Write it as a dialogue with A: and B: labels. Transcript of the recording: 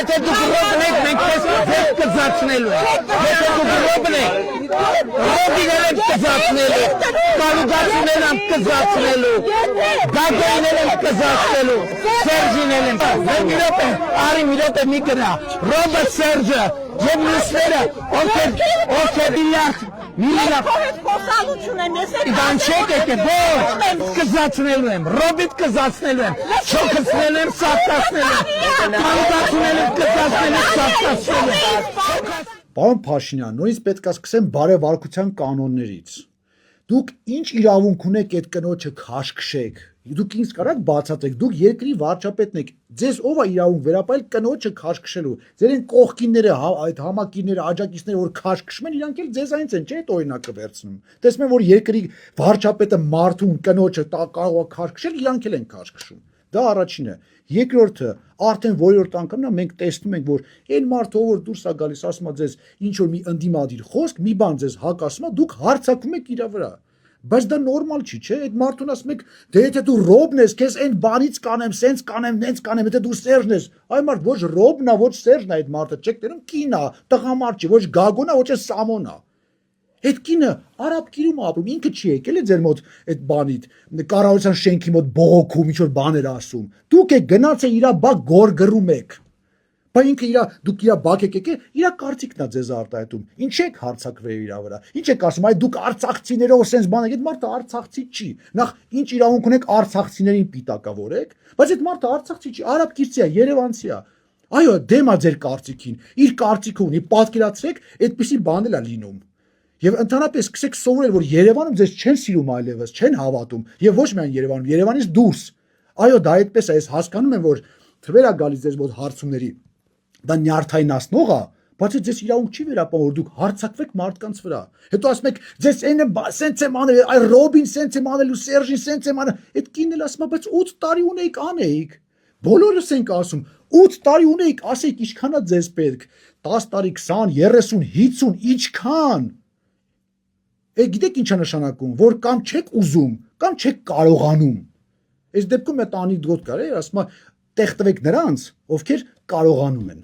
A: Եթե դուք ռոբն եք, մենք ձեզ կզացնելու ենք։ Եթե դուք ռոբն եք, ռոբինել եմ կզացնելու, կալուգացինել եմ կզացնելու, դագոյնել եմ կզացնելու, Սերջինել եմ։ Մի րոպե, արի մի րոպե մի կրա, ռոբը Սերջը և մյուսները, ովքեր միլիարդ Իդան չեք եկել, ոչ, կզացնելու եմ, ռոբիտ կզացնելու եմ, չոքսնելու եմ, սատկացնելու եմ, կալուգացինել եմ, կզացնելու եմ, սատկացնելու եմ։
B: Պարոն Փաշինյան, նույնիսկ պետք է սկսեմ բարեվարկության կանոններից։ Դուք ինչ իրավունք ունեք այդ կնոջը քաշքշեք։ Դուք ինձ կարաք բացատրեք, դուք երկրի վարչապետն եք, ձեզ ով է իրավունք վերապայել կնոջը քաշքշելու։ Ձեր են կողքինները, այդ համակիրները, աջակիցները, որ քաշքշում են, իրանք էլ ձեզանից են, չէ՞ այդ օրինակը վերցնում։ Տեսնում եմ, որ երկրի վարչապետը մարդուն կնոջը կարող է քաշքշել, իրանք էլ են քաշքշում։ Դա առաջինը։ Երկրորդը, արդեն որորդ անգամ մենք տեսնում ենք, որ այն մարդը, որ դուրս է գալիս, ասում է ձեզ ինչ որ մի ընդդիմադիր խոսք, մի բան ձեզ հակասում է, դուք հարձակվում եք իր վրա։ Բայց դա նորմալ չի, չէ՞։ Այդ մարդուն ասում եք, դե եթե դու ռոբն ես, քեզ այն բանից կանեմ, սենց կանեմ, նենց կանեմ, եթե դու Սերժն ես, այ մարդ ոչ ռոբն է, ոչ Սերժն է այդ մարդը, չեք տենում կին է, տղամարդ չի, ոչ Գագոն է, ոչ Սամոն է։ Այդ կինը արաբ գիրում ապրում, ինքը չի եկել է ձեր մոտ այդ բանիդ, կառավարության շենքի մոտ բողոքում, ինչ որ բաներ ասում։ Դուք եք գնացել իրա բակ գորգռում եք։ Բայց ինքը դուք իրա բակ եք եկել, իրա կարծիքն է ձեզ արտահայտում։ Ինչ եք հարցակվել իրա վրա։ Ինչ եք ասում, այ դուք արցախցիներով սենց բան եք, այդ մարդը արցախցի չի։ Նախ ինչ իրավունք ունեք արցախցիներին պիտակավորեք, բայց այդ մարդը արցախցի չի, արաբ կիրցի է, երևանցի է։ Այո, դեմ է ձեր կարծիքին։ Իր կարծիքը ունի, պատկերացրեք, այդպիսի բան էլ է լինում։ Եվ ընդհանրապես սկսեք սովորել, որ Երևանում ձեզ չեն սիրում այլևս, չեն հավատում, եւ ոչ միայն Երևանում, Երևանից դուրս։ Այո, դա այդպես է, ես հասկանում եմ, որ թվեր է գալիս ձեզ մոտ հարցումների, դա նյարդայնացնող է, բայց ձեզ իրավունք չի վերապահում, որ դուք հարցակվեք մարդկանց վրա։ Հետո ասում եք, ձեզ այնը սենց եմ անել, այ Ռոբին սենց եմ անել ու Սերժին սենց եմ անել։ Այդ կինն էլ ասում է, բայց 8 տարի ունեիք անեիք։ Բոլորս ենք ասում, 8 տարի ունեիք, ասեիք ինչքան է ձեզ պետք։ 10 տարի, 20, 30, 50, ինչքան։ Գիտեք ինչ է նշանակում, որ կամ չեք ուզում, կամ չեք կարողանում։ Այս դեպքում այդ անիկդոտ կար, ասում է, տեղ տվեք նրանց, ովքեր կարողանում են։